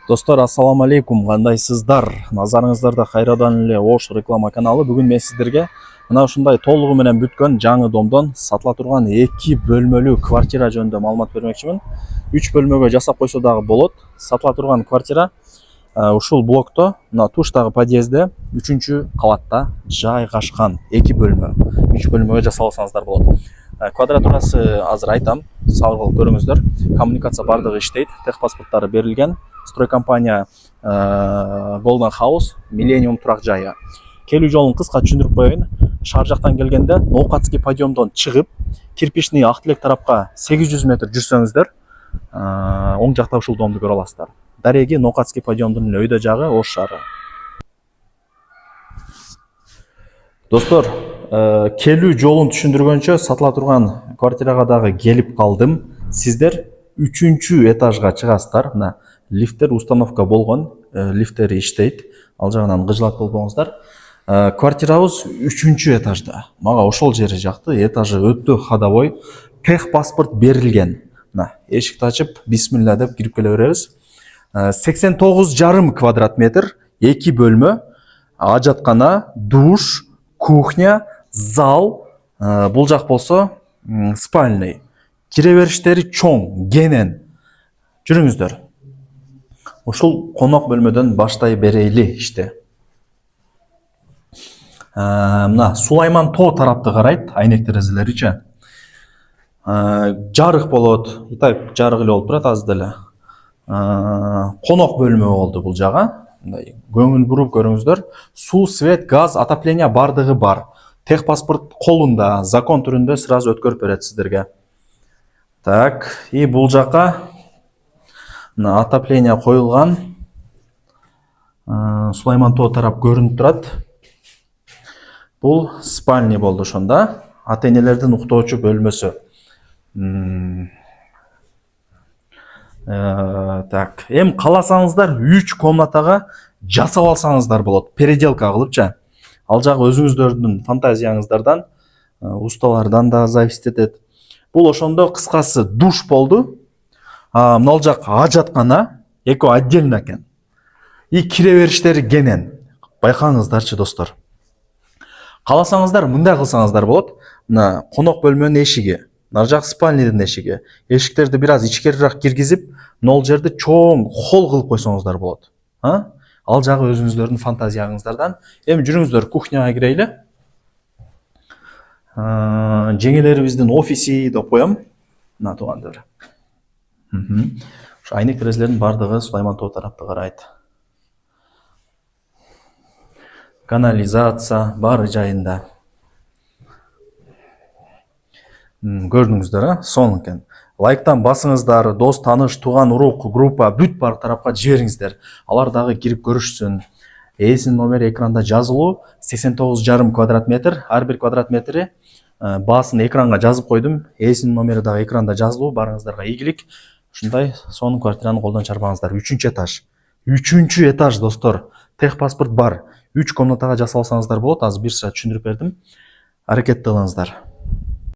Достор, ассаламу алейкум, кандайсыздар? Назарыңыздарда кайрадан эле Ош реклама каналы. Бүгүн мен сиздерге мына ушундай толугу менен бүткөн жаңы домдон сатыла турган 2 бөлмөлүү квартира жөнүндө маалымат бермекчимин. 3 бөлмөгө жасап койсо дагы болот. Сатыла турган квартира ушул блокто, мына туштагы подъездде 3-кабатта жайгашкан 2 бөлмө. 3 бөлмөгө жасап алсаңыздар болот. Квадратурасы азыр айтам, сау көрүңүздөр. Коммуникация бардыгы иштейт, техпаспорттары берилген. Стройкомпания Golden House, Millennium турак жайы. Келүү жолун кыска түшүндүрүп коеюн. Шаар жактан келгенде Ноокатский подъемдон чыгып, кирпичный Актилек тарапка 800 метр жүрсөңүздөр, оң жакта ушул домду көрө аласыздар. Дареги Ноокатский подъемдун өйдө жагы Ош шаары. Достор, келүү жолун түшүндүргөнчө сатыла турган квартирага дагы келип калдым. Сиздер 3-этажга чыгасыздар. Мына лифттер установка болгон, лифттери иштейт. Ал жагынан кыжылат болбоңуздар. Квартирабыз 3-этажда. Мага ошол жери жакты, этажы өтө ходовой. Техпаспорт берилген. Мына эшикти ачып, бисмилла деп кирип келе беребиз. 89,5 квадрат метр, 2 бөлмө, ажаткана, душ, кухня, зал, бул жак болсо спальный. Кире бериштери чоң, кенен. Жүрүңүздөр. Ушул конок бөлмөдөн баштай берейли иште. Мына Сулайман Тоо тарапты карайт, айнек терезелеричи. Жарык болот, итак жарык эле болуп турат азыр деле. Конок бөлмө болду бул жага. Мындай көңүл буруп көрүңүздөр. Суу, свет, газ, отопление бардыгы бар. Техпаспорт колунда, закон түрүндө сразу өткөрүп берет сиздерге. Так, и бул жака мына отопление коюлган. Сулайман Тоо тарап көрүнүп турат. Бул спальный болду ошондо. Ата-энелердин уктоочу бөлмөсү. Так, эми кааласаңыздар 3 комнатага жасап алсаңыздар болот. Переделка кылыпчы. Ал жагы өзүңүздөрдүн фантазияңыздардан, усталардан да зависит этет. Бул ошондо кыскасы душ болду. Мына жак ажаткана, эко отдельно экен. И кире бериштери кенен. Байкаңыздарчы достор. Кааласаңыздар мындай кылсаңыздар болот. Мына конок бөлмөнүн эшиги, нар жак спальныйдын эшиги. Эшиктерди бир аз ичкерирээк киргизип, нол жерди чоң холл кылып койсоңуздар болот. Ал жагы өзүңүздөрдүн фантазияңыздардан. Эми жүрүңүздөр кухняга кирейли. Жеңелерибиздин офиси деп коем. Мына туугандар. Ушу айнек терезелердин бардыгы Сулайман Тоо тарапты карайт. Канализация бары жайында. Көрдүңүздөр, сонун экен. Лайктан басыңыздар, дос, тааныш, тууган, урук, группа, бүт бар тарапка жибериңиздер. Алар дагы кирип көрүшсүн. Ээсинин номери экранда жазылуу, 89,5 квадрат метр, ар бир квадрат метри баасын экранга жазып койдум. Ээсинин номери дагы экранда жазылуу, барыңыздарга ийгилик. Ушундай сонун квартираны колдон чарбаңыздар. 3-этаж. 3-этаж достор. Техпаспорт бар. 3 комнатага жасап алсаңыздар болот. Азыр бир саат түшүндүрүп бердим. Аракет кылыңыздар.